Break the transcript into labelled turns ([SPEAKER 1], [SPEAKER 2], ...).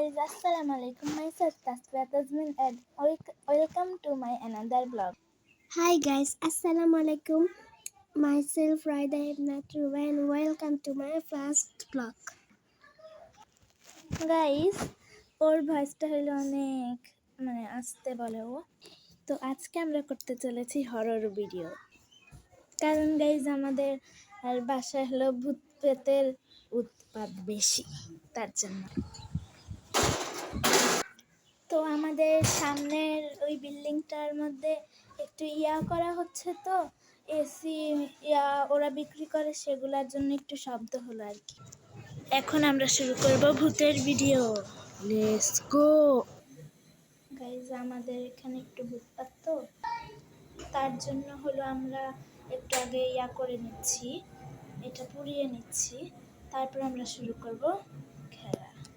[SPEAKER 1] guys, Assalamualaikum. Myself Tasfia Tazmin and welcome to my another vlog.
[SPEAKER 2] Hi guys, Assalamualaikum. Myself Raida Ibnatu and welcome to my first vlog.
[SPEAKER 1] Guys, ওর ভয়েসটা হলো অনেক আসতে বলে ও। তো আজকে আমরা করতে চলেছি হরর ভিডিও। কারণ গাইজ আমাদের বাসায় হলো ভূত প্রেতের উৎপাত বেশি, তার জন্য। তো আমাদের সামনের ওই বিল্ডিংটার মধ্যে একটু করা হচ্ছে, তো এসি ওরা বিক্রি করে, সেগুলোর জন্য একটু শব্দ হলো আর কি। এখন আমরা শুরু করব ভূতের ভিডিও। লেটস গো গাইজ, আমাদের এখানে একটু ভূতপাত, তো তার জন্য হলো আমরা একটু আগে করে নিচ্ছি, এটা পুড়িয়ে নিচ্ছি, তারপর আমরা শুরু করব।